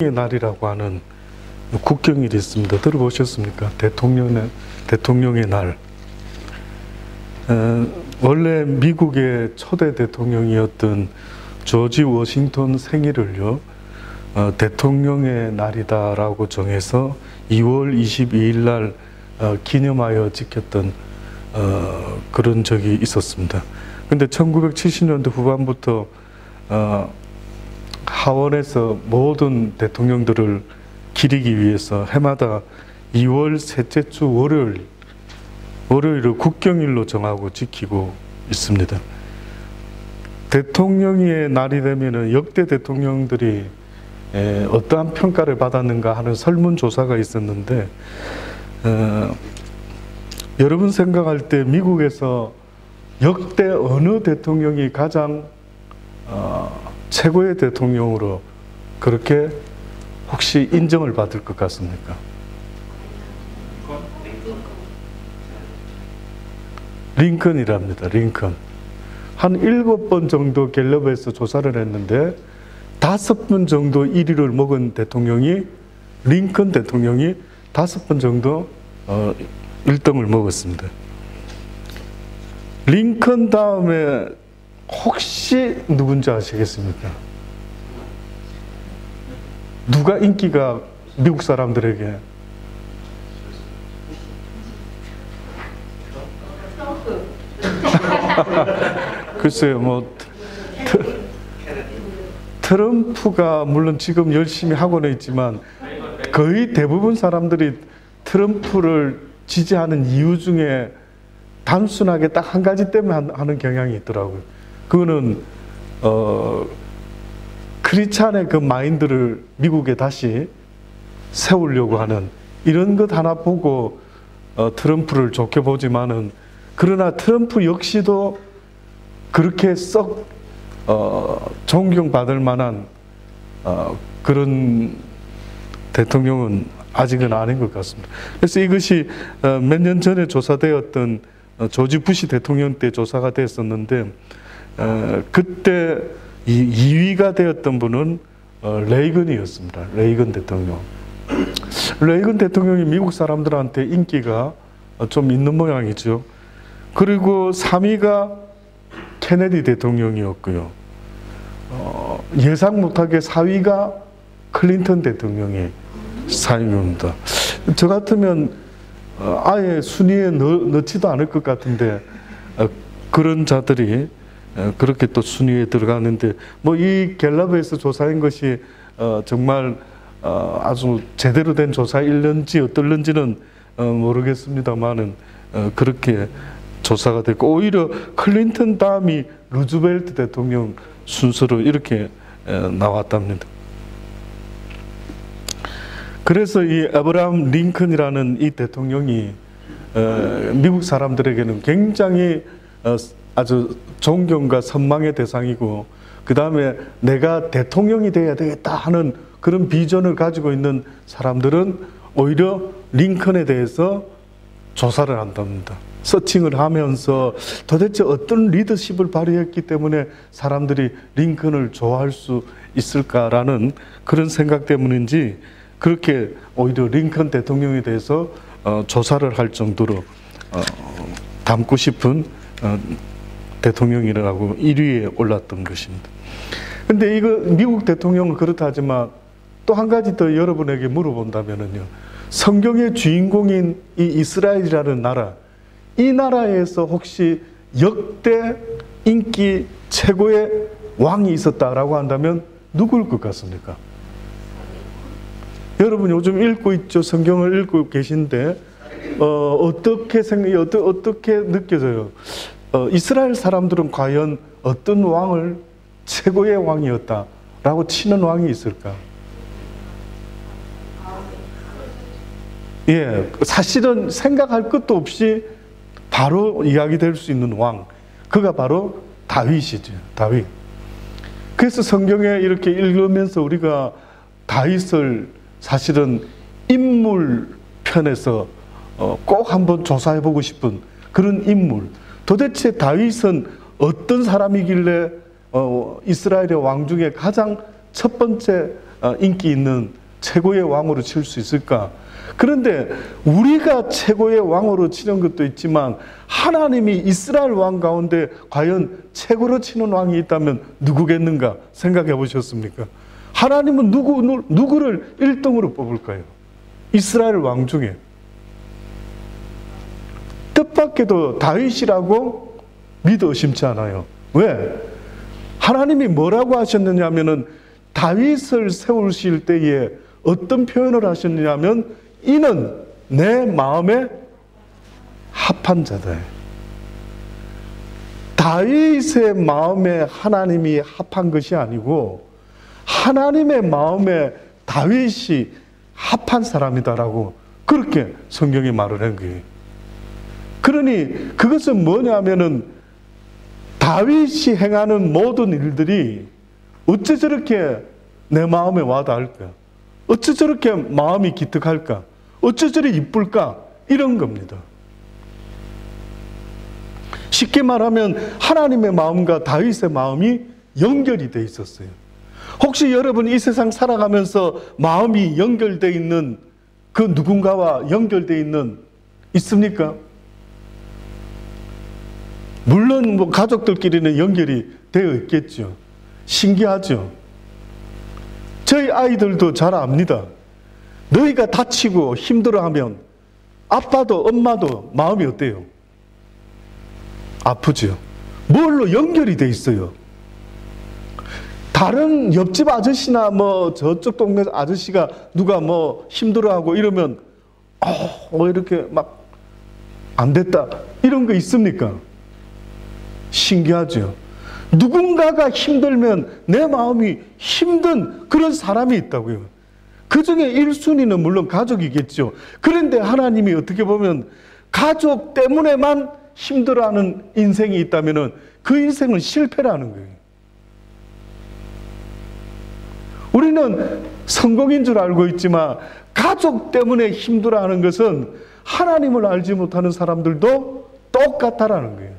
날이라고 하는 국경일이 있습니다. 들어보셨습니까? 대통령의 날. 원래 미국의 초대 대통령이었던 조지 워싱턴 생일을요, 대통령의 날이다라고 정해서 2월 22일 날 기념하여 지켰던 그런 적이 있었습니다. 근데 1970년대 후반부터 하원에서 모든 대통령들을 기리기 위해서 해마다 2월 셋째 주 월요일을 국경일로 정하고 지키고 있습니다. 대통령의 날이 되면은 역대 대통령들이 어떠한 평가를 받았는가 하는 설문조사가 있었는데, 여러분 생각할 때 미국에서 역대 어느 대통령이 가장 최고의 대통령으로 그렇게 혹시 인정을 받을 것 같습니까? 링컨이랍니다. 링컨. 한 7번 정도 갤럽에서 조사를 했는데 5번 정도 1위를 먹은 대통령이, 링컨 대통령이 5번 정도 1등을 먹었습니다. 링컨 다음에 혹시 누군지 아시겠습니까? 누가 인기가 미국 사람들에게? 글쎄요, 뭐 트럼프가 물론 지금 열심히 하고는 있지만 거의 대부분 사람들이 트럼프를 지지하는 이유 중에 단순하게 딱 한 가지 때문에 하는 경향이 있더라고요. 그거는 크리스찬의 그 마인드를 미국에 다시 세우려고 하는 이런 것 하나 보고 트럼프를 좋게 보지만은, 그러나 트럼프 역시도 그렇게 썩 존경받을 만한 그런 대통령은 아직은 아닌 것 같습니다. 그래서 이것이 몇 년 전에 조사되었던 조지 부시 대통령 때 조사가 됐었는데, 그때 2위가 되었던 분은 레이건이었습니다. 레이건 대통령. 레이건 대통령이 미국 사람들한테 인기가 좀 있는 모양이죠. 그리고 3위가 케네디 대통령이었고요. 예상 못하게 4위가 클린턴 대통령이 4위입니다. 저 같으면 아예 순위에 넣지도 않을 것 같은데, 그런 자들이 그렇게 또 순위에 들어가는데, 뭐 이 갤럽에서 조사한 것이 정말 아주 제대로 된 조사일런지 어떨런지는 모르겠습니다만은 그렇게 조사가 됐고, 오히려 클린턴 다음이 루즈벨트 대통령 순서로 이렇게 나왔답니다. 그래서 이 아브라함 링컨이라는 이 대통령이 미국 사람들에게는 굉장히 아주 존경과 선망의 대상이고, 그 다음에 내가 대통령이 돼야 되겠다 하는 그런 비전을 가지고 있는 사람들은 오히려 링컨에 대해서 조사를 한답니다. 서칭을 하면서 도대체 어떤 리더십을 발휘했기 때문에 사람들이 링컨을 좋아할 수 있을까라는 그런 생각 때문인지, 그렇게 오히려 링컨 대통령에 대해서 조사를 할 정도로 닮고 싶은 대통령이라고 1위에 올랐던 것입니다. 근데 이거 미국 대통령은 그렇다 하지만 또 한 가지 더 여러분에게 물어본다면요, 성경의 주인공인 이 이스라엘이라는 나라, 이 나라에서 혹시 역대 인기 최고의 왕이 있었다라고 한다면 누구일 것 같습니까? 여러분 요즘 읽고 있죠? 성경을 읽고 계신데 어떻게 느껴져요? 이스라엘 사람들은 과연 어떤 왕을 최고의 왕이었다라고 치는 왕이 있을까? 예, 사실은 생각할 것도 없이 바로 이야기될 수 있는 왕, 그가 바로 다윗이죠. 다윗. 그래서 성경에 이렇게 읽으면서 우리가 다윗을 사실은 인물 편에서 꼭 한번 조사해보고 싶은 그런 인물. 도대체 다윗은 어떤 사람이길래 이스라엘의 왕 중에 가장 첫 번째 인기 있는 최고의 왕으로 칠 수 있을까? 그런데 우리가 최고의 왕으로 치는 것도 있지만 하나님이 이스라엘 왕 가운데 과연 최고로 치는 왕이 있다면 누구겠는가 생각해 보셨습니까? 하나님은 누구를 1등으로 뽑을까요? 이스라엘 왕 중에. 뜻밖에도 다윗이라고 믿어 의심치 않아요. 왜? 하나님이 뭐라고 하셨느냐 하면은 다윗을 세우실 때에 어떤 표현을 하셨느냐면 이는 내 마음에 합한 자다. 다윗의 마음에 하나님이 합한 것이 아니고 하나님의 마음에 다윗이 합한 사람이다라고 그렇게 성경이 말을 한 거예요. 그러니 그것은 뭐냐면은 다윗이 행하는 모든 일들이 어째 저렇게 내 마음에 와닿을까? 어째 저렇게 마음이 기특할까? 어째 저리 이쁠까? 이런 겁니다. 쉽게 말하면 하나님의 마음과 다윗의 마음이 연결이 돼 있었어요. 혹시 여러분 이 세상 살아가면서 마음이 연결되어 있는 그 누군가와 연결되어 있는 있습니까? 물론 뭐 가족들끼리는 연결이 되어 있겠죠. 신기하죠. 저희 아이들도 잘 압니다. 너희가 다치고 힘들어하면 아빠도 엄마도 마음이 어때요? 아프죠. 뭘로 연결이 돼 있어요. 다른 옆집 아저씨나 뭐 저쪽 동네 아저씨가 누가 뭐 힘들어하고 이러면 이렇게 막 안 됐다 이런 거 있습니까? 신기하죠. 누군가가 힘들면 내 마음이 힘든 그런 사람이 있다고요. 그 중에 1순위는 물론 가족이겠죠. 그런데 하나님이 어떻게 보면 가족 때문에만 힘들어하는 인생이 있다면 그 인생은 실패라는 거예요. 우리는 성공인 줄 알고 있지만 가족 때문에 힘들어하는 것은 하나님을 알지 못하는 사람들도 똑같다라는 거예요.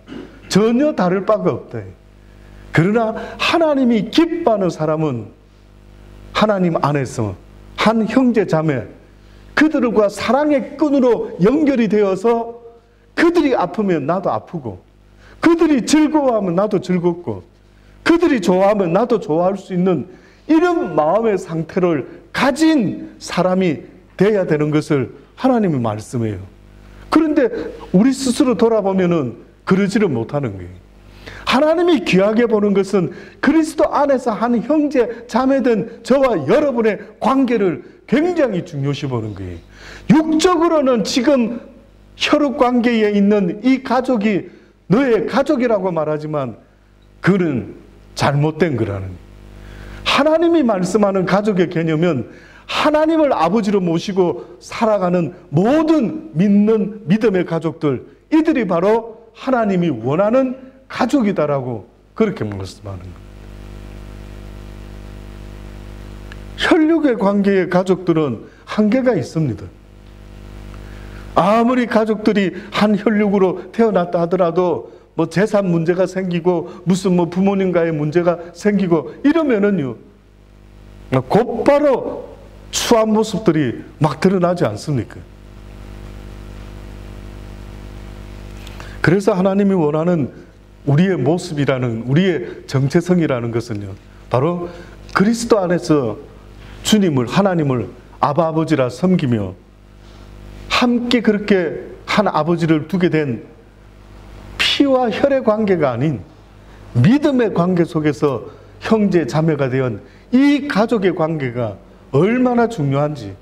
전혀 다를 바가 없다. 그러나 하나님이 기뻐하는 사람은 하나님 안에서 한 형제 자매 그들과 사랑의 끈으로 연결이 되어서 그들이 아프면 나도 아프고 그들이 즐거워하면 나도 즐겁고 그들이 좋아하면 나도 좋아할 수 있는 이런 마음의 상태를 가진 사람이 돼야 되는 것을 하나님이 말씀해요. 그런데 우리 스스로 돌아보면은 그러지를 못하는 거예요. 하나님이 귀하게 보는 것은 그리스도 안에서 한 형제 자매된 저와 여러분의 관계를 굉장히 중요시 보는 거예요. 육적으로는 지금 혈육 관계에 있는 이 가족이 너의 가족이라고 말하지만 그는 잘못된 거라는 거예요. 하나님이 말씀하는 가족의 개념은 하나님을 아버지로 모시고 살아가는 모든 믿는 믿음의 가족들, 이들이 바로 하나님이 원하는 가족이다라고 그렇게 말씀하는 겁니다. 혈육의 관계의 가족들은 한계가 있습니다. 아무리 가족들이 한 혈육으로 태어났다 하더라도 뭐 재산 문제가 생기고 무슨 뭐 부모님과의 문제가 생기고 이러면은요 곧바로 추한 모습들이 막 드러나지 않습니까? 그래서 하나님이 원하는 우리의 모습이라는 우리의 정체성이라는 것은요 바로 그리스도 안에서 주님을 하나님을 아바 아버지라 섬기며 함께 그렇게 한 아버지를 두게 된 피와 혈의 관계가 아닌 믿음의 관계 속에서 형제 자매가 된 이 가족의 관계가 얼마나 중요한지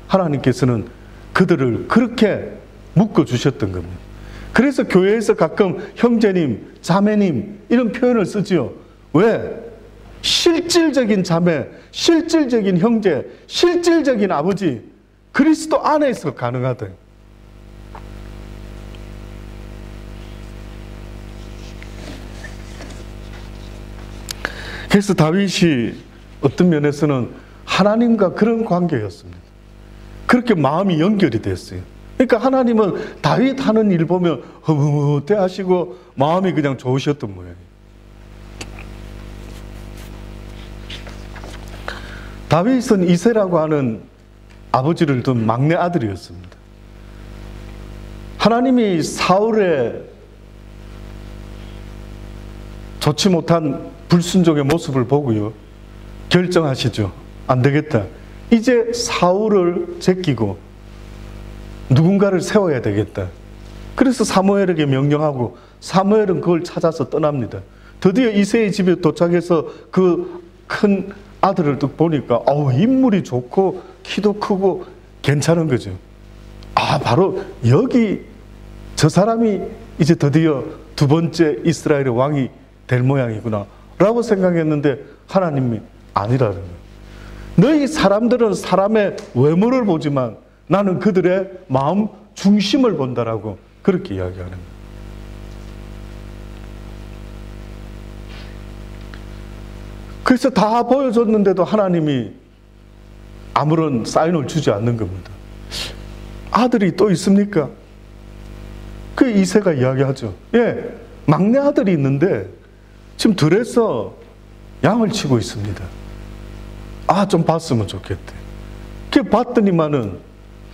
하나님께서는 그들을 그렇게 묶어주셨던 겁니다. 그래서 교회에서 가끔 형제님, 자매님 이런 표현을 쓰지요. 왜? 실질적인 자매, 실질적인 형제, 실질적인 아버지 그리스도 안에서 가능하다. 그래서 다윗이 어떤 면에서는 하나님과 그런 관계였습니다. 그렇게 마음이 연결이 됐어요. 그러니까 하나님은 다윗 하는 일 보면 흐뭇해 하시고 마음이 그냥 좋으셨던 모양이에요. 다윗은 이새라고 하는 아버지를 둔 막내 아들이었습니다. 하나님이 사울의 좋지 못한 불순종의 모습을 보고요, 결정하시죠. 안 되겠다. 이제 사울을 제끼고 누군가를 세워야 되겠다. 그래서 사무엘에게 명령하고 사무엘은 그걸 찾아서 떠납니다. 드디어 이새의 집에 도착해서 그 큰 아들을 딱 보니까 인물이 좋고 키도 크고 괜찮은 거죠. 바로 여기 저 사람이 이제 드디어 두 번째 이스라엘의 왕이 될 모양이구나 라고 생각했는데 하나님이 아니라는 거예요. 너희 사람들은 사람의 외모를 보지만 나는 그들의 마음 중심을 본다라고 그렇게 이야기하는 거예요. 그래서 다 보여줬는데도 하나님이 아무런 사인을 주지 않는 겁니다. 아들이 또 있습니까? 그 이새가 이야기하죠. 막내 아들이 있는데 지금 들에서 양을 치고 있습니다. 좀 봤으면 좋겠대. 그 봤더니만은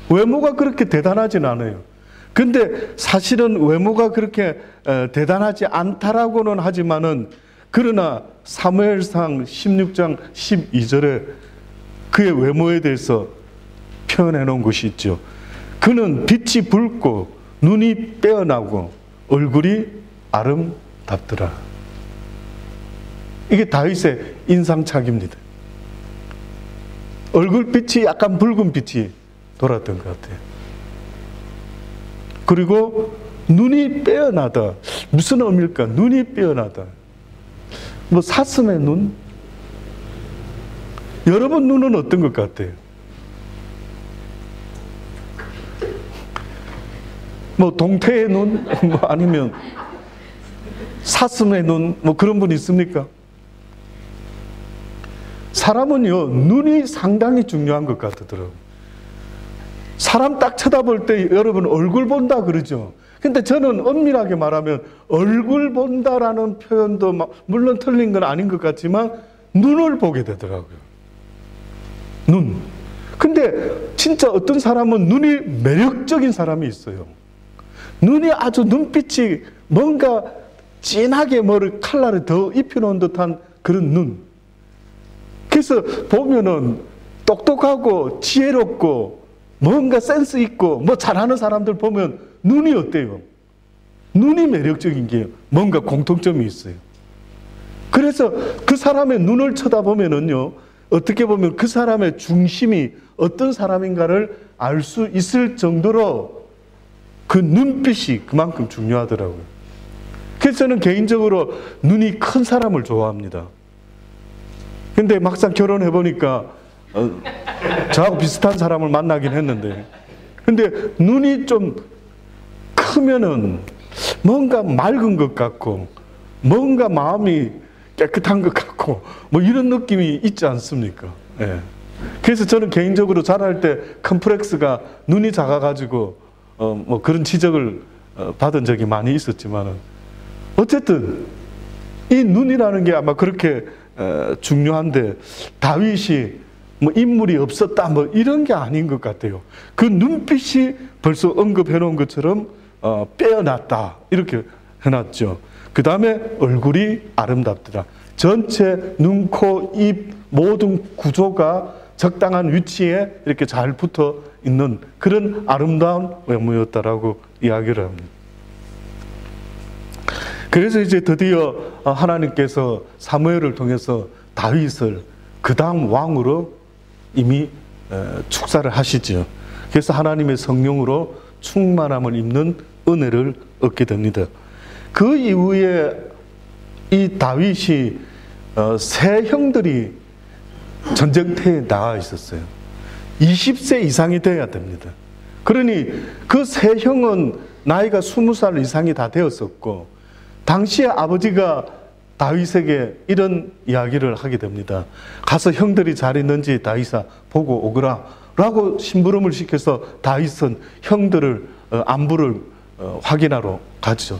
외모가 그렇게 대단하진 않아요. 근데 사실은 외모가 그렇게 대단하지 않다라고는 하지만은, 그러나 사무엘상 16장 12절에 그의 외모에 대해서 표현해 놓은 것이 있죠. 그는 빛이 붉고 눈이 빼어나고 얼굴이 아름답더라. 이게 다윗의 인상착입니다. 얼굴빛이 약간 붉은 빛이 돌았던 것 같아요. 그리고 눈이 빼어나다. 무슨 의미일까? 눈이 빼어나다. 사슴의 눈? 여러분 눈은 어떤 것 같아요? 동태의 눈? 아니면 사슴의 눈? 그런 분 있습니까? 사람은요, 눈이 상당히 중요한 것 같더라고요. 사람 딱 쳐다볼 때 여러분 얼굴 본다 그러죠. 근데 저는 엄밀하게 말하면 얼굴 본다라는 표현도 물론 틀린 건 아닌 것 같지만 눈을 보게 되더라고요. 눈. 근데 진짜 어떤 사람은 눈이 매력적인 사람이 있어요. 눈이 아주 눈빛이 뭔가 진하게 칼라를 더 입혀놓은 듯한 그런 눈. 그래서 보면은 똑똑하고 지혜롭고 뭔가 센스 있고 잘하는 사람들 보면 눈이 어때요? 눈이 매력적인 게 뭔가 공통점이 있어요. 그래서 그 사람의 눈을 쳐다보면은요, 어떻게 보면 그 사람의 중심이 어떤 사람인가를 알 수 있을 정도로 그 눈빛이 그만큼 중요하더라고요. 그래서 저는 개인적으로 눈이 큰 사람을 좋아합니다. 근데 막상 결혼해보니까 저하고 비슷한 사람을 만나긴 했는데, 근데 눈이 좀 크면은 뭔가 맑은 것 같고 뭔가 마음이 깨끗한 것 같고 이런 느낌이 있지 않습니까? 그래서 저는 개인적으로 자랄 때 컴플렉스가 눈이 작아가지고 그런 지적을 받은 적이 많이 있었지만, 어쨌든 이 눈이라는 게 아마 그렇게 중요한데, 다윗이 인물이 없었다 이런 게 아닌 것 같아요. 그 눈빛이 벌써 언급해 놓은 것처럼 빼어났다 이렇게 해놨죠. 그 다음에 얼굴이 아름답더라. 전체 눈, 코, 입 모든 구조가 적당한 위치에 이렇게 잘 붙어 있는 그런 아름다운 외모였다라고 이야기를 합니다. 그래서 이제 드디어 하나님께서 사무엘을 통해서 다윗을 그 다음 왕으로 이미 축사를 하시죠. 그래서 하나님의 성령으로 충만함을 입는 은혜를 얻게 됩니다. 그 이후에 이 다윗이 세 형들이 전쟁터에 나와 있었어요. 20세 이상이 돼야 됩니다. 그러니 그 세 형은 나이가 20살 이상이 다 되었었고, 당시에 아버지가 다윗에게 이런 이야기를 하게 됩니다. 가서 형들이 잘 있는지 다윗아 보고 오거라 라고 심부름을 시켜서 다윗은 형들을 안부를 확인하러 가죠.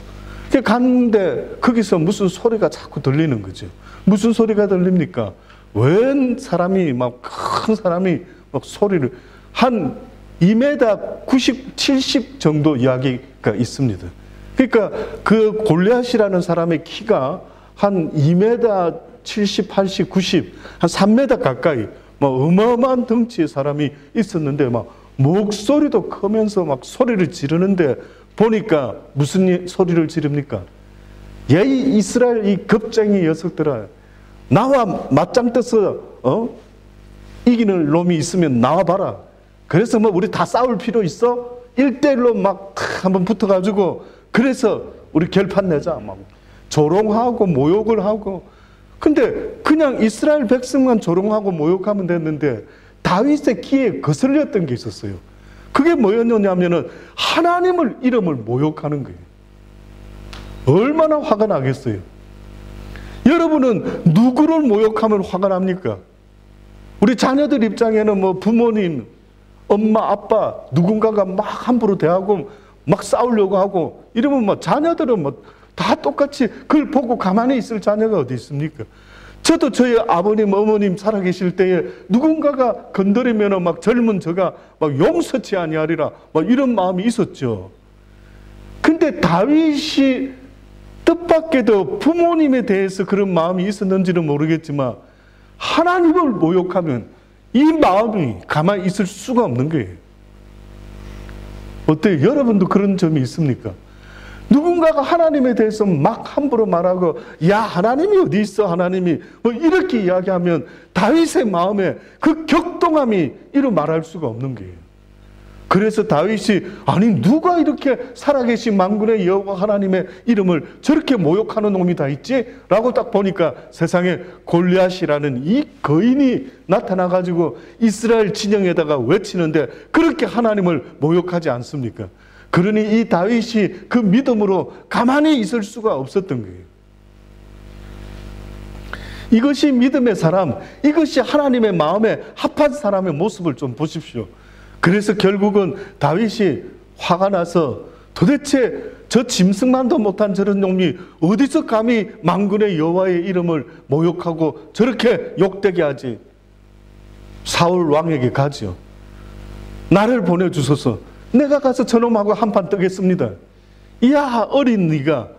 갔는데 거기서 무슨 소리가 자꾸 들리는 거죠. 무슨 소리가 들립니까? 웬 사람이 막 큰 사람이 막 소리를 한 2m 90, 70 정도 이야기가 있습니다. 그러니까 그 골리앗이라는 사람의 키가 한 2m 70, 80, 90, 한 3m 가까이 막 어마어마한 덩치의 사람이 있었는데 막 목소리도 크면서 막 소리를 지르는데 보니까 무슨 소리를 지릅니까? 야, 이 이스라엘 이 겁쟁이 녀석들아, 나와 맞짱 떠서 이기는 놈이 있으면 나와봐라. 그래서 뭐 우리 다 싸울 필요 있어? 1대1로 막 한번 붙어가지고 그래서 우리 결판 내자. 막 조롱하고 모욕을 하고. 근데 그냥 이스라엘 백성만 조롱하고 모욕하면 됐는데 다윗의 귀에 거슬렸던 게 있었어요. 그게 뭐였냐면은 하나님을 이름을 모욕하는 거예요. 얼마나 화가 나겠어요. 여러분은 누구를 모욕하면 화가 납니까? 우리 자녀들 입장에는 뭐 부모님, 엄마, 아빠 누군가가 막 함부로 대하고 막 싸우려고 하고 이러면 뭐 자녀들은 뭐 다 똑같이 그걸 보고 가만히 있을 자녀가 어디 있습니까? 저도 저희 아버님, 어머님 살아계실 때에 누군가가 건드리면 막 젊은 저가 막 용서치 아니하리라 막 이런 마음이 있었죠. 근데 다윗이 뜻밖에도 부모님에 대해서 그런 마음이 있었는지는 모르겠지만 하나님을 모욕하면 이 마음이 가만히 있을 수가 없는 거예요. 어때요? 여러분도 그런 점이 있습니까? 누군가가 하나님에 대해서 막 함부로 말하고 야 하나님이 어디 있어 하나님이 뭐 이렇게 이야기하면 다윗의 마음에 그 격동함이 이루 말할 수가 없는 거예요. 그래서 다윗이 아니 누가 이렇게 살아계신 만군의 여호와 하나님의 이름을 저렇게 모욕하는 놈이 다 있지? 라고 딱 보니까 세상에 골리앗이라는 이 거인이 나타나가지고 이스라엘 진영에다가 외치는데 그렇게 하나님을 모욕하지 않습니까? 그러니 이 다윗이 그 믿음으로 가만히 있을 수가 없었던 거예요. 이것이 믿음의 사람, 이것이 하나님의 마음에 합한 사람의 모습을 좀 보십시오. 그래서 결국은 다윗이 화가 나서 도대체 저 짐승만도 못한 저런 놈이 어디서 감히 만군의 여호와의 이름을 모욕하고 저렇게 욕되게 하지? 사울 왕에게 가지요. 나를 보내주소서. 내가 가서 저놈하고 한판 뜨겠습니다. 이야 어린 네가.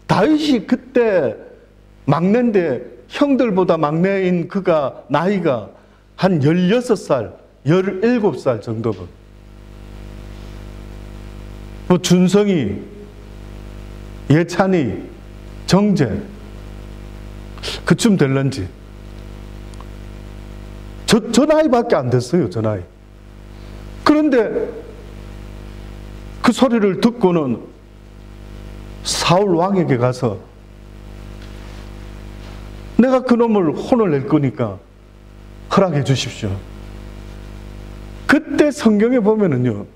다윗이 그때 막내인데 형들보다 막내인 그가 나이가 한 16살 17살 정도고 뭐 준성이, 예찬이, 정재 그쯤 될런지 저 나이밖에 안 됐어요. 저 나이. 그런데 그 소리를 듣고는 사울 왕에게 가서 내가 그놈을 혼을 낼 거니까 허락해 주십시오. 그때 성경에 보면은요,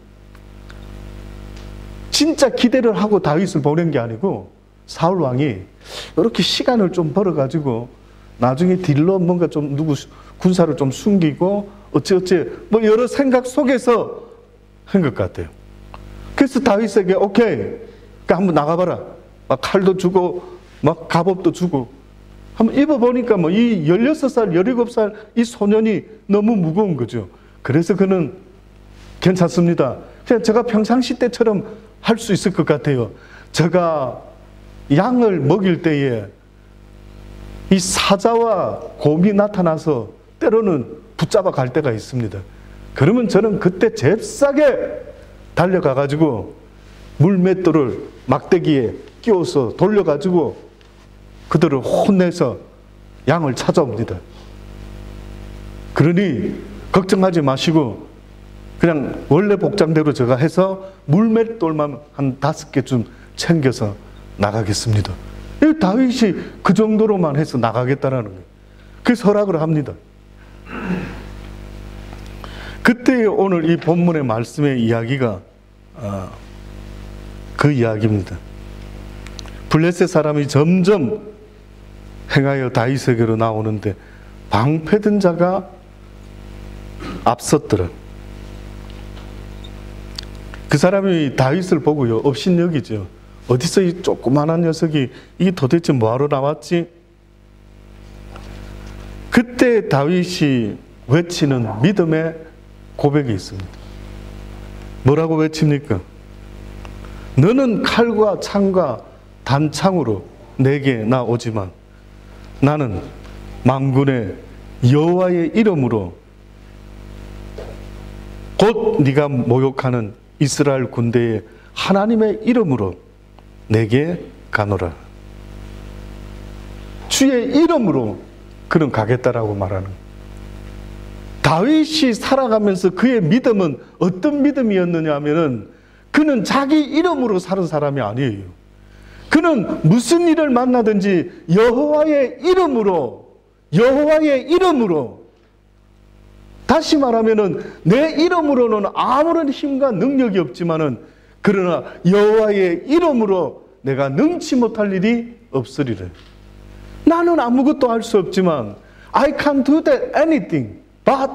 진짜 기대를 하고 다윗을 보낸 게 아니고 사울 왕이 이렇게 시간을 좀 벌어가지고 나중에 딜로 뭔가 좀 누구 군사를 좀 숨기고 어찌어찌 뭐 여러 생각 속에서 한 것 같아요. 그래서 다윗에게 오케이, 그러니까 한번 나가봐라. 막 칼도 주고 막 갑옷도 주고 한번 입어보니까 뭐 이 16살, 17살 이 소년이 너무 무거운 거죠. 그래서 그는 괜찮습니다. 그냥 제가 평상시 때처럼 할 수 있을 것 같아요. 제가 양을 먹일 때에 이 사자와 곰이 나타나서 때로는 붙잡아 갈 때가 있습니다. 그러면 저는 그때 잽싸게 달려가가지고 물맷돌을 막대기에 끼워서 돌려가지고 그들을 혼내서 양을 찾아옵니다. 그러니 걱정하지 마시고 그냥 원래 복장대로 제가 해서 물맷돌만 한 5개쯤 챙겨서 나가겠습니다. 다윗이 그 정도로만 해서 나가겠다라는 거예요. 그래서 허락을 합니다. 그때 오늘 이 본문의 말씀의 이야기가 그 이야기입니다. 블레셋 사람이 점점 행하여 다윗에게로 나오는데 방패든 자가 앞섰더라. 그 사람이 다윗을 보고요, 업신여기죠. 어디서 이 조그만한 녀석이 이게 도대체 뭐하러 나왔지? 그때 다윗이 외치는 믿음의 고백이 있습니다. 뭐라고 외칩니까? 너는 칼과 창과 단창으로 내게 나오지만 나는 만군의 여호와의 이름으로 곧 네가 모욕하는 이스라엘 군대의 하나님의 이름으로 내게 가노라. 주의 이름으로 그는 가겠다라고 말하는 거예요. 다윗이 살아가면서 그의 믿음은 어떤 믿음이었느냐 하면은 그는 자기 이름으로 사는 사람이 아니에요. 그는 무슨 일을 만나든지 여호와의 이름으로 다시 말하면은 내 이름으로는 아무런 힘과 능력이 없지만은 그러나 여호와의 이름으로 내가 능치 못할 일이 없으리라. 나는 아무것도 할 수 없지만 I can't do that anything, but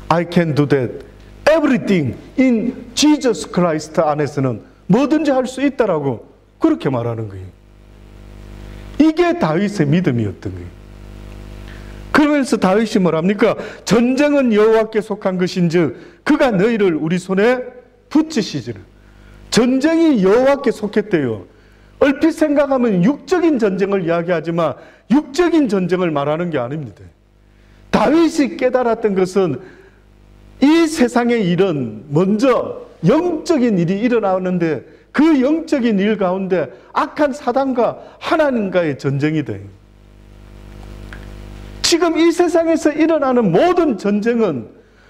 I can do that everything in Jesus Christ 안에서는 뭐든지 할 수 있다라고 그렇게 말하는 거예요. 이게 다윗의 믿음이었던 거예요. 그러면서 다윗이 뭐랍니까? 전쟁은 여호와께 속한 것인즉 그가 너희를 우리 손에 붙이시지를. 전쟁이 여호와께 속했대요. 얼핏 생각하면 육적인 전쟁을 이야기하지만 육적인 전쟁을 말하는 게 아닙니다. 다윗이 깨달았던 것은 이 세상의 일은 먼저 영적인 일이 일어나는데 그 영적인 일 가운데 악한 사단과 하나님과의 전쟁이 돼요. 지금 이 세상에서 일어나는 모든 전쟁은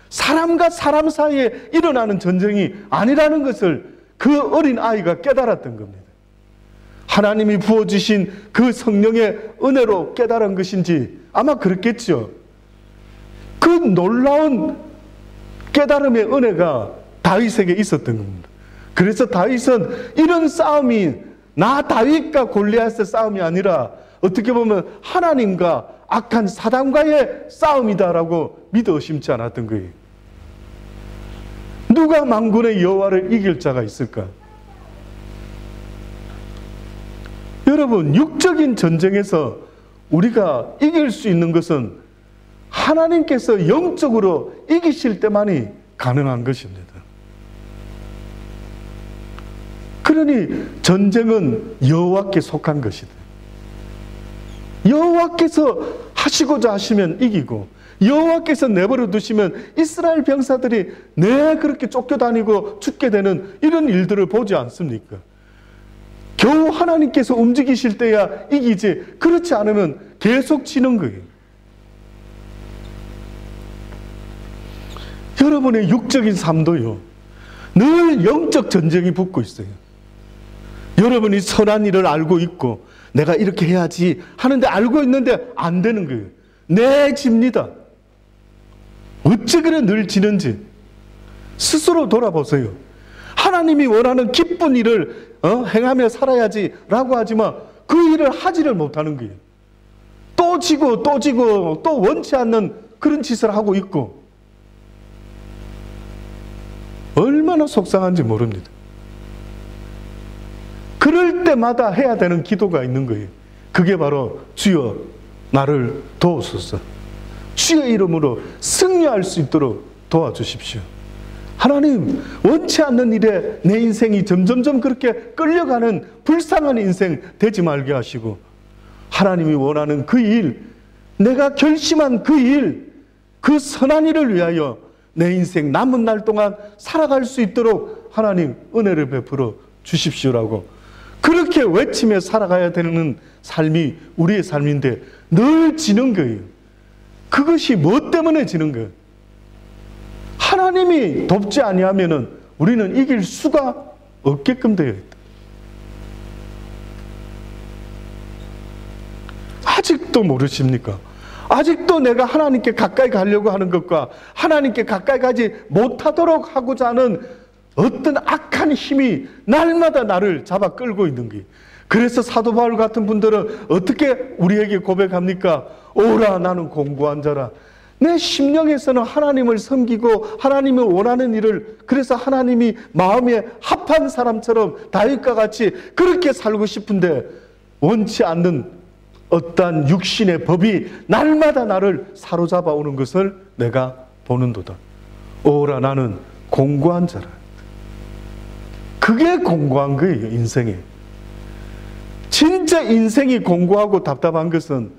사람과 사람 사이에 일어나는 전쟁이 아니라는 것을 그 어린 아이가 깨달았던 겁니다. 하나님이 부어주신 그 성령의 은혜로 깨달은 것인지 아마 그렇겠죠. 그 놀라운 깨달음의 은혜가 다윗에게 있었던 겁니다. 그래서 다윗은 이런 싸움이 나 다윗과 골리앗의 싸움이 아니라 어떻게 보면 하나님과 악한 사단과의 싸움이다라고 믿어 의심치 않았던 거예요. 누가 만군의 여호와를 이길 자가 있을까? 여러분, 육적인 전쟁에서 우리가 이길 수 있는 것은 하나님께서 영적으로 이기실 때만이 가능한 것입니다. 그러니 전쟁은 여호와께 속한 것이다. 여호와께서 하시고자 하시면 이기고 여호와께서 내버려 두시면 이스라엘 병사들이 내 그렇게 쫓겨다니고 죽게 되는 이런 일들을 보지 않습니까? 겨우 하나님께서 움직이실 때야 이기지 그렇지 않으면 계속 지는 거예요. 여러분의 육적인 삶도요 늘 영적 전쟁이 붙고 있어요. 여러분이 선한 일을 알고 있고 내가 이렇게 해야지 하는데 알고 있는데 안 되는 거예요. 내 집니다. 어찌 그래 늘 지는지 스스로 돌아보세요. 하나님이 원하는 기쁜 일을 행하며 살아야지 라고 하지만 그 일을 하지를 못하는 거예요. 또 지고 또 원치 않는 그런 짓을 하고 있고 얼마나 속상한지 모릅니다. 그럴 때마다 해야 되는 기도가 있는 거예요. 그게 바로 주여 나를 도우소서. 주의 이름으로 승리할 수 있도록 도와주십시오. 하나님, 원치 않는 일에 내 인생이 점점점 그렇게 끌려가는 불쌍한 인생 되지 말게 하시고 하나님이 원하는 그 일, 내가 결심한 그 일, 그 선한 일을 위하여 내 인생 남은 날 동안 살아갈 수 있도록 하나님 은혜를 베풀어 주십시오라고 그렇게 외치며 살아가야 되는 삶이 우리의 삶인데 늘 지는 거예요. 그것이 뭐 때문에 지는 거예요? 하나님이 돕지 아니하면은 우리는 이길 수가 없게끔 되어 있다. 아직도 모르십니까? 아직도 내가 하나님께 가까이 가려고 하는 것과 하나님께 가까이 가지 못하도록 하고자 하는 어떤 악한 힘이 날마다 나를 잡아 끌고 있는 거예요. 그래서 사도 바울 같은 분들은 어떻게 우리에게 고백합니까? 오라 나는 공고한 자라. 내 심령에서는 하나님을 섬기고 하나님이 원하는 일을 그래서 하나님이 마음에 합한 사람처럼 다윗과 같이 그렇게 살고 싶은데 원치 않는 어떠한 육신의 법이 날마다 나를 사로잡아 오는 것을 내가 보는도다. 오라 나는 공고한 자라. 그게 공고한 거예요, 인생이. 진짜 인생이 공고하고 답답한 것은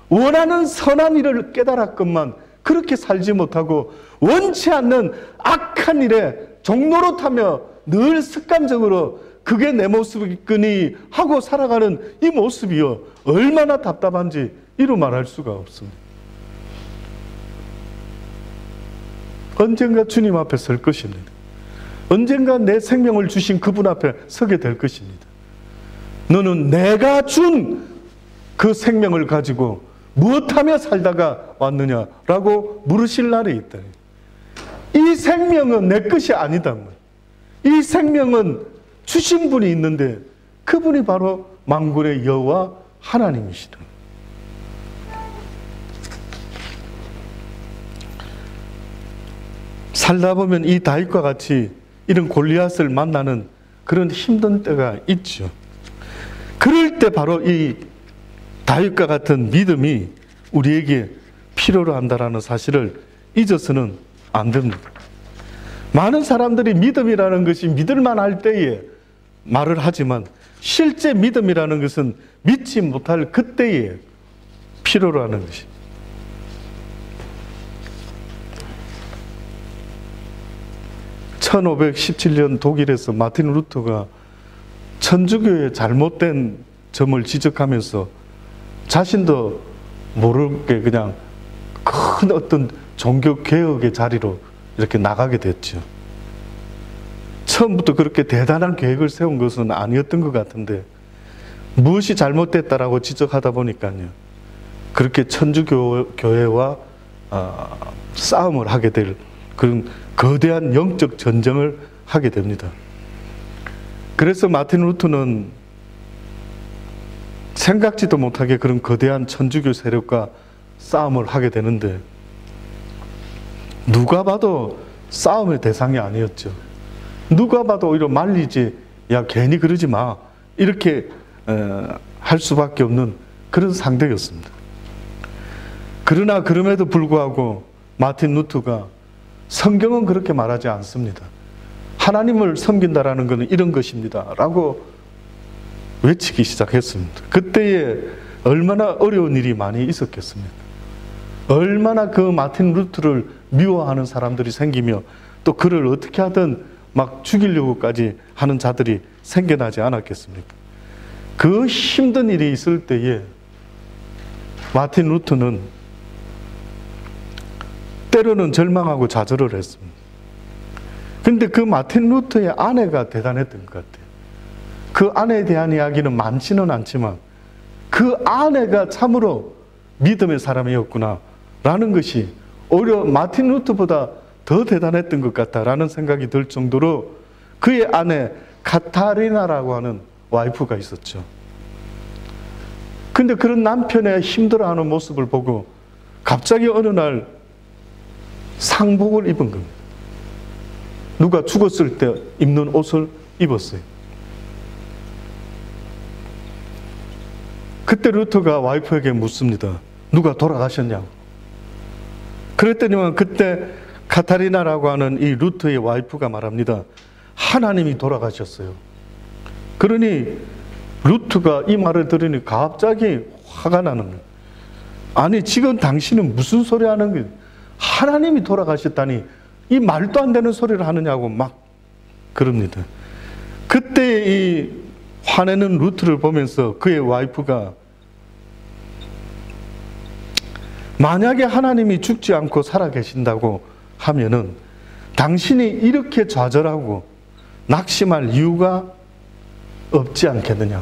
원하는 선한 일을 깨달았건만 그렇게 살지 못하고 원치 않는 악한 일에 종노릇하며 늘 습관적으로 그게 내 모습이거니 하고 살아가는 이 모습이요, 얼마나 답답한지 이루 말할 수가 없습니다. 언젠가 주님 앞에 설 것입니다. 언젠가 내 생명을 주신 그분 앞에 서게 될 것입니다. 너는 내가 준 그 생명을 가지고 무엇하며 살다가 왔느냐라고 물으실 날이 있다. 이 생명은 내 것이 아니다. 이 생명은 주신 분이 있는데 그분이 바로 만군의 여호와 하나님이시다. 살다 보면 이 다윗과 같이 이런 골리앗을 만나는 그런 힘든 때가 있죠. 그럴 때 바로 이 다윗과 같은 믿음이 우리에게 필요로 한다는 사실을 잊어서는 안 됩니다. 많은 사람들이 믿음이라는 것이 믿을만 할 때에 말을 하지만 실제 믿음이라는 것은 믿지 못할 그때에 필요로 하는 것입니다. (1517년) 독일에서 마틴 루터가 천주교의 잘못된 점을 지적하면서 자신도 모르게 그냥 큰 어떤 종교개혁의 자리로 이렇게 나가게 됐죠. 처음부터 그렇게 대단한 계획을 세운 것은 아니었던 것 같은데 무엇이 잘못됐다라고 지적하다 보니까요, 그렇게 천주교회와 싸움을 하게 될 그런 거대한 영적 전쟁을 하게 됩니다. 그래서 마틴 루터는 생각지도 못하게 그런 거대한 천주교 세력과 싸움을 하게 되는데 누가 봐도 싸움의 대상이 아니었죠. 누가 봐도 오히려 말리지, 야 괜히 그러지 마, 이렇게 할 수밖에 없는 그런 상대였습니다. 그러나 그럼에도 불구하고 마틴 루터가 성경은 그렇게 말하지 않습니다. 하나님을 섬긴다라는 것은 이런 것입니다 라고 외치기 시작했습니다. 그때에 얼마나 어려운 일이 많이 있었겠습니까? 얼마나 그 마틴 루터를 미워하는 사람들이 생기며 또 그를 어떻게 하든 막 죽이려고까지 하는 자들이 생겨나지 않았겠습니까? 그 힘든 일이 있을 때에 마틴 루터는 때로는 절망하고 좌절을 했습니다. 그런데 그 마틴 루터의 아내가 대단했던 것 같아요. 그 아내에 대한 이야기는 많지는 않지만 그 아내가 참으로 믿음의 사람이었구나 라는 것이 오히려 마틴 루터보다 더 대단했던 것 같다라는 생각이 들 정도로 그의 아내 카타리나라고 하는 와이프가 있었죠. 근데 그런 남편의 힘들어하는 모습을 보고 갑자기 어느 날 상복을 입은 겁니다. 누가 죽었을 때 입는 옷을 입었어요. 그때 루터가 와이프에게 묻습니다. 누가 돌아가셨냐고. 그랬더니 그때 카타리나라고 하는 이 루터의 와이프가 말합니다. 하나님이 돌아가셨어요. 그러니 루터가 이 말을 들으니 갑자기 화가 나는 거예요. 아니 지금 당신은 무슨 소리 하는 거예요? 하나님이 돌아가셨다니 이 말도 안 되는 소리를 하느냐고 막 그럽니다. 그때 이 화내는 루터를 보면서 그의 와이프가 만약에 하나님이 죽지 않고 살아계신다고 하면은 당신이 이렇게 좌절하고 낙심할 이유가 없지 않겠느냐.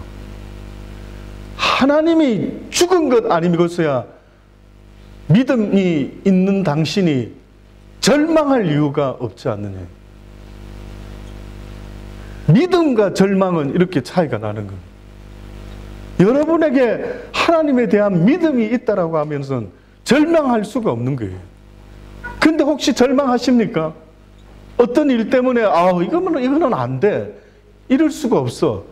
하나님이 죽은 것 아니면서야 믿음이 있는 당신이 절망할 이유가 없지 않느냐. 믿음과 절망은 이렇게 차이가 나는 겁니다. 여러분에게 하나님에 대한 믿음이 있다라고 하면서 절망할 수가 없는 거예요. 근데 혹시 절망하십니까? 어떤 일 때문에 이거는 안 돼. 이럴 수가 없어.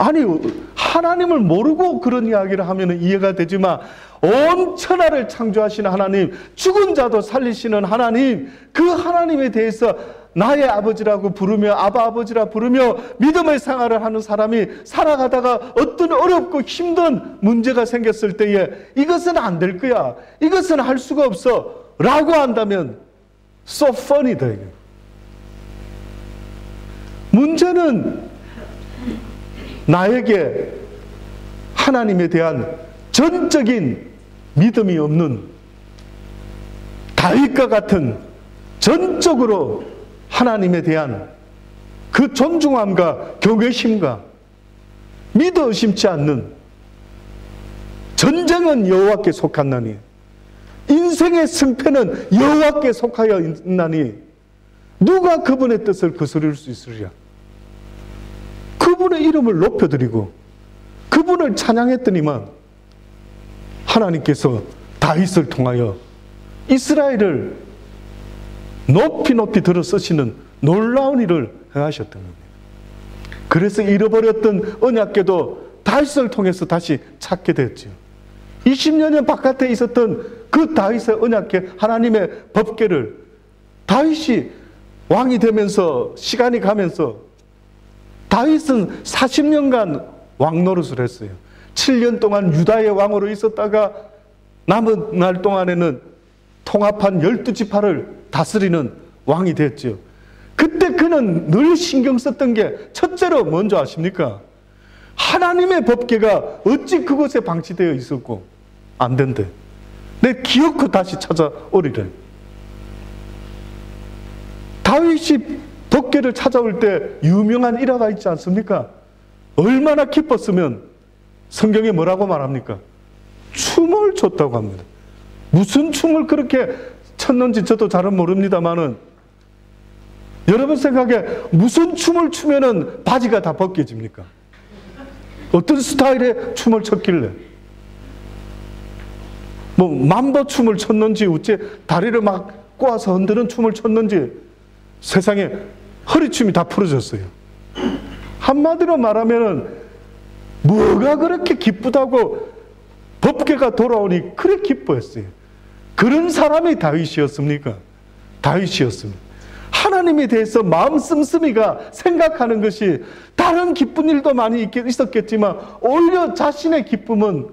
아니, 하나님을 모르고 그런 이야기를 하면 이해가 되지만 온 천하를 창조하시는 하나님, 죽은 자도 살리시는 하나님, 그 하나님에 대해서 나의 아버지라고 부르며 아바 아버지라 부르며 믿음의 생활을 하는 사람이 살아가다가 어떤 어렵고 힘든 문제가 생겼을 때에 이것은 안 될 거야, 이것은 할 수가 없어 라고 한다면 so funny다. 문제는 나에게 하나님에 대한 전적인 믿음이 없는 다윗과 같은 전적으로 하나님에 대한 그 존중함과 경외심과 믿어 의심치 않는, 전쟁은 여호와께 속하나니 인생의 승패는 여호와께 속하여 있나니 누가 그분의 뜻을 거스릴 수 있으리라. 그분의 이름을 높여드리고 그분을 찬양했더니만 하나님께서 다윗을 통하여 이스라엘을 높이 높이 들어 쓰시는 놀라운 일을 행하셨던 겁니다. 그래서 잃어버렸던 언약궤도 다윗을 통해서 다시 찾게 됐죠. 20년 바깥에 있었던 그 다윗의 언약궤, 하나님의 법궤를 다윗이 왕이 되면서 시간이 가면서, 다윗은 40년간 왕 노릇을 했어요. 7년 동안 유다의 왕으로 있었다가 남은 날 동안에는 통합한 12지파를 다스리는 왕이 됐죠. 그때 그는 늘 신경 썼던 게 첫째로 뭔지 아십니까? 하나님의 법궤가 어찌 그곳에 방치되어 있었고 안 된대. 내 기어코 다시 찾아오리래. 다윗이 법궤를 찾아올 때 유명한 일화가 있지 않습니까? 얼마나 기뻤으면 성경에 뭐라고 말합니까? 춤을 췄다고 합니다. 무슨 춤을 그렇게 췄는지 저도 잘은 모릅니다만은, 여러분 생각에 무슨 춤을 추면은 바지가 다 벗겨집니까? 어떤 스타일의 춤을 췄길래? 뭐 만보 춤을 췄는지, 어째 다리를 막 꼬아서 흔드는 춤을 췄는지 세상에 허리춤이 다 풀어졌어요. 한마디로 말하면은 뭐가 그렇게 기쁘다고 법궤가 돌아오니 그래 기뻐했어요. 그런 사람이 다윗이었습니까? 다윗이었습니다. 하나님에 대해서 마음 씀씀이가 생각하는 것이, 다른 기쁜 일도 많이 있었겠지만 오히려 자신의 기쁨은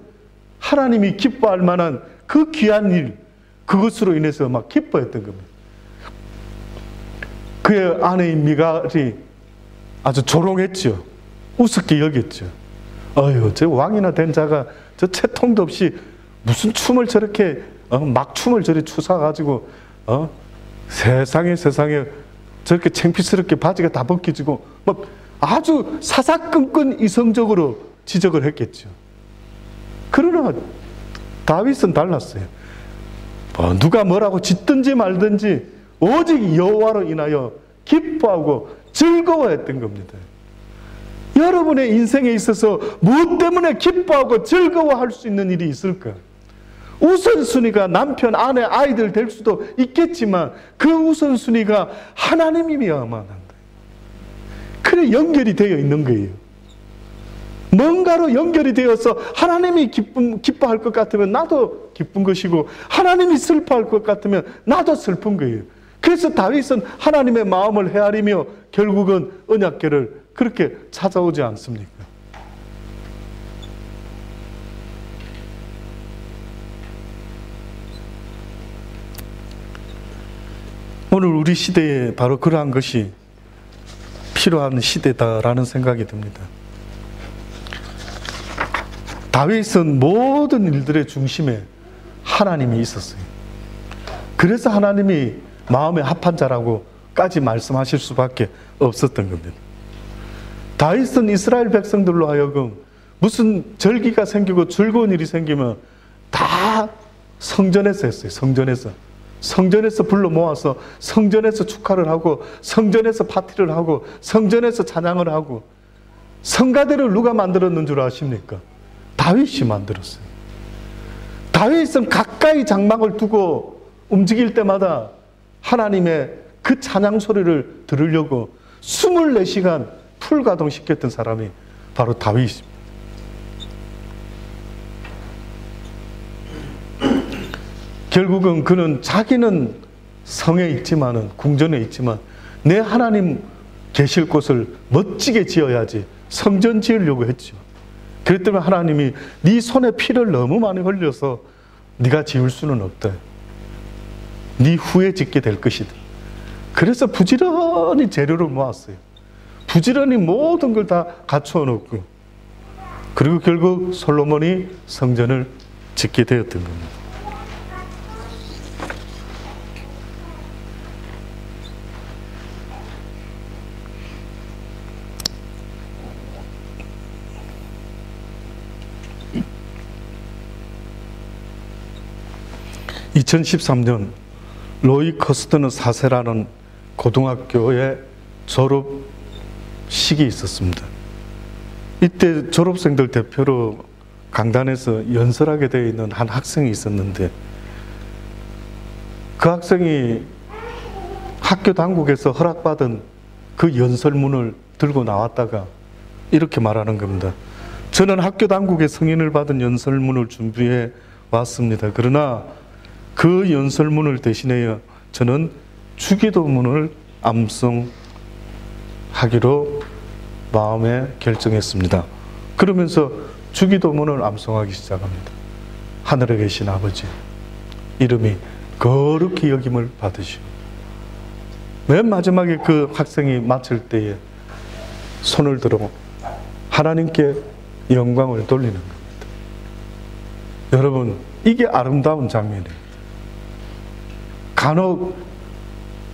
하나님이 기뻐할 만한 그 귀한 일, 그것으로 인해서 막 기뻐했던 겁니다. 그의 아내인 미갈이 아주 조롱했죠. 우습게 여겼죠. 어휴, 저 왕이나 된 자가 저 채통도 없이 무슨 춤을 저렇게 막 춤을 저리 추사가지고 세상에 저렇게 창피스럽게 바지가 다 벗겨지고 막 아주 사사건건 이성적으로 지적을 했겠죠. 그러나 다윗은 달랐어요. 누가 뭐라고 짓든지 말든지 오직 여호와로 인하여 기뻐하고 즐거워했던 겁니다. 여러분의 인생에 있어서 무엇 때문에 기뻐하고 즐거워할 수 있는 일이 있을까? 우선순위가 남편, 아내, 아이들 될 수도 있겠지만 그 우선순위가 하나님이어야만 한다. 그래 연결이 되어 있는 거예요. 뭔가로 연결이 되어서 하나님이 기뻐할 것 같으면 나도 기쁜 것이고, 하나님이 슬퍼할 것 같으면 나도 슬픈 거예요. 그래서 다윗은 하나님의 마음을 헤아리며 결국은 언약궤를 그렇게 찾아오지 않습니까? 오늘 우리 시대에 바로 그러한 것이 필요한 시대다라는 생각이 듭니다. 다윗은 모든 일들의 중심에 하나님이 있었어요. 그래서 하나님이 마음에 합한 자라고까지 말씀하실 수밖에 없었던 겁니다. 다윗은 이스라엘 백성들로 하여금 무슨 절기가 생기고 즐거운 일이 생기면 다 성전에서 했어요. 성전에서 불러 모아서 성전에서 축하를 하고, 성전에서 파티를 하고, 성전에서 찬양을 하고. 성가대를 누가 만들었는 줄 아십니까? 다윗이 만들었어요. 다윗은 가까이 장막을 두고 움직일 때마다 하나님의 그 찬양 소리를 들으려고 24시간 풀 가동시켰던 사람이 바로 다윗입니다. 결국은 그는 자기는 성에 있지만은, 궁전에 있지만 내 하나님 계실 곳을 멋지게 지어야지 성전 지으려고 했죠. 그랬더니 하나님이 네 손에 피를 너무 많이 흘려서 네가 지을 수는 없다. 네 후에 짓게 될 것이다. 그래서 부지런히 재료를 모았어요. 부지런히 모든 걸 다 갖추어 놓고, 그리고 결국 솔로몬이 성전을 짓게 되었던 겁니다. (2013년) 로이 커스터너 4세라는 고등학교의 졸업식이 있었습니다. 이때 졸업생들 대표로 강단에서 연설하게 되어 있는 한 학생이 있었는데, 그 학생이 학교 당국에서 허락받은 그 연설문을 들고 나왔다가 이렇게 말하는 겁니다. 저는 학교 당국의 승인을 받은 연설문을 준비해 왔습니다. 그러나 그 연설문을 대신하여 저는 주기도문을 암송하기로 마음에 결정했습니다. 그러면서 주기도문을 암송하기 시작합니다. 하늘에 계신 아버지, 이름이 거룩히 여김을 받으시오. 맨 마지막에 그 학생이 마칠 때에 손을 들어 하나님께 영광을 돌리는 겁니다. 여러분, 이게 아름다운 장면이에요. 간혹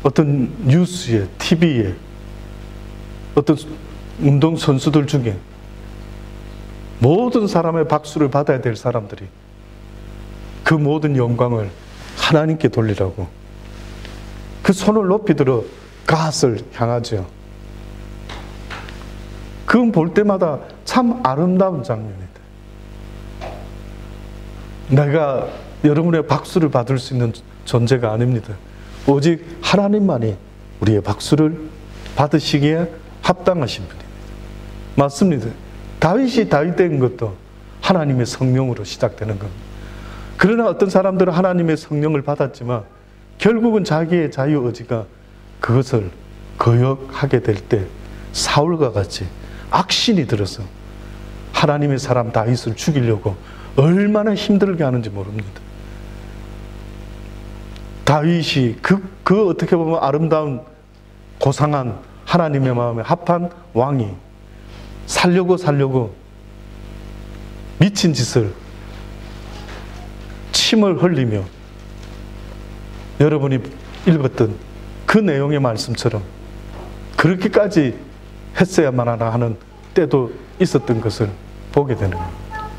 어떤 뉴스에, TV에 어떤 운동선수들 중에 모든 사람의 박수를 받아야 될 사람들이 그 모든 영광을 하나님께 돌리라고 그 손을 높이 들어 갓을 향하죠. 그건 볼 때마다 참 아름다운 장면이다. 내가 여러분의 박수를 받을 수 있는 존재가 아닙니다. 오직 하나님만이 우리의 박수를 받으시기에 합당하신 분입니다. 맞습니다. 다윗이 다윗 된 것도 하나님의 성령으로 시작되는 겁니다. 그러나 어떤 사람들은 하나님의 성령을 받았지만 결국은 자기의 자유의지가 그것을 거역하게 될 때 사울과 같이 악신이 들어서 하나님의 사람 다윗을 죽이려고 얼마나 힘들게 하는지 모릅니다. 다윗이 그 어떻게 보면 아름다운 고상한 하나님의 마음에 합한 왕이 살려고 미친 짓을 침을 흘리며 여러분이 읽었던 그 내용의 말씀처럼 그렇게까지 했어야만 하는 때도 있었던 것을 보게 되는 겁니다.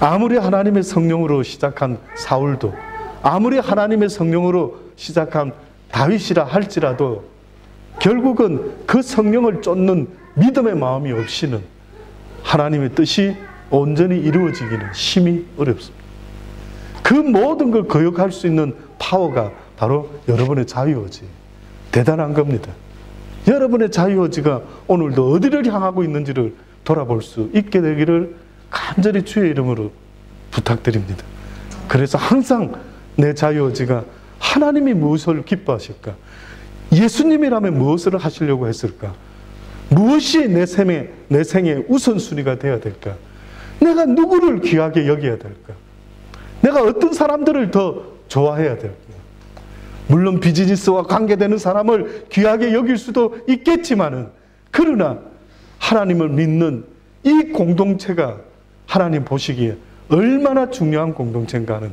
아무리 하나님의 성령으로 시작한 사울도, 아무리 하나님의 성령으로 시작한 다윗이라 할지라도 결국은 그 성령을 쫓는 믿음의 마음이 없이는 하나님의 뜻이 온전히 이루어지기는 심히 어렵습니다. 그 모든 걸 거역할 수 있는 파워가 바로 여러분의 자유의지. 대단한 겁니다. 여러분의 자유의지가 오늘도 어디를 향하고 있는지를 돌아볼 수 있게 되기를 간절히 주의 이름으로 부탁드립니다. 그래서 항상 내 자유의지가 하나님이 무엇을 기뻐하실까? 예수님이라면 무엇을 하시려고 했을까? 무엇이 내 생의 우선순위가 되어야 될까? 내가 누구를 귀하게 여겨야 될까? 내가 어떤 사람들을 더 좋아해야 될까? 물론 비즈니스와 관계되는 사람을 귀하게 여길 수도 있겠지만은, 그러나 하나님을 믿는 이 공동체가 하나님 보시기에 얼마나 중요한 공동체인가는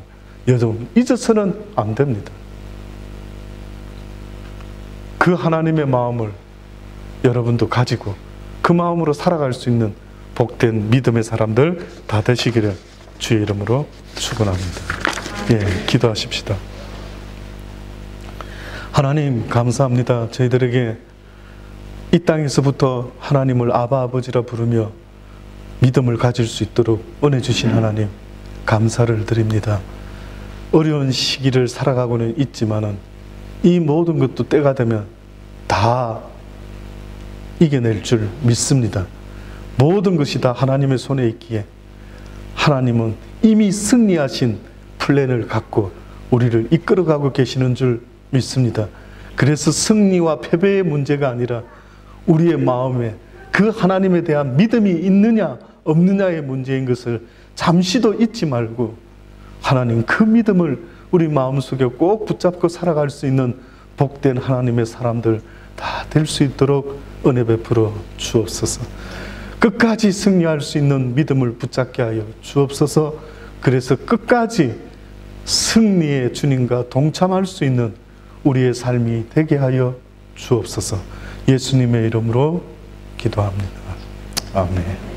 여러분 잊어서는 안 됩니다. 그 하나님의 마음을 여러분도 가지고 그 마음으로 살아갈 수 있는 복된 믿음의 사람들 다 되시기를 주의 이름으로 축원합니다. 예, 기도하십시다. 하나님 감사합니다. 저희들에게 이 땅에서부터 하나님을 아바 아버지라 부르며 믿음을 가질 수 있도록 은혜 주신 하나님 감사를 드립니다. 어려운 시기를 살아가고는 있지만은 이 모든 것도 때가 되면 다 이겨낼 줄 믿습니다. 모든 것이 다 하나님의 손에 있기에 하나님은 이미 승리하신 플랜을 갖고 우리를 이끌어가고 계시는 줄 믿습니다. 그래서 승리와 패배의 문제가 아니라 우리의 마음에 그 하나님에 대한 믿음이 있느냐 없느냐의 문제인 것을 잠시도 잊지 말고 하나님 그 믿음을 우리 마음속에 꼭 붙잡고 살아갈 수 있는 복된 하나님의 사람들 다 될 수 있도록 은혜 베풀어 주옵소서. 끝까지 승리할 수 있는 믿음을 붙잡게 하여 주옵소서. 그래서 끝까지 승리의 주님과 동참할 수 있는 우리의 삶이 되게 하여 주옵소서. 예수님의 이름으로 기도합니다. 아멘.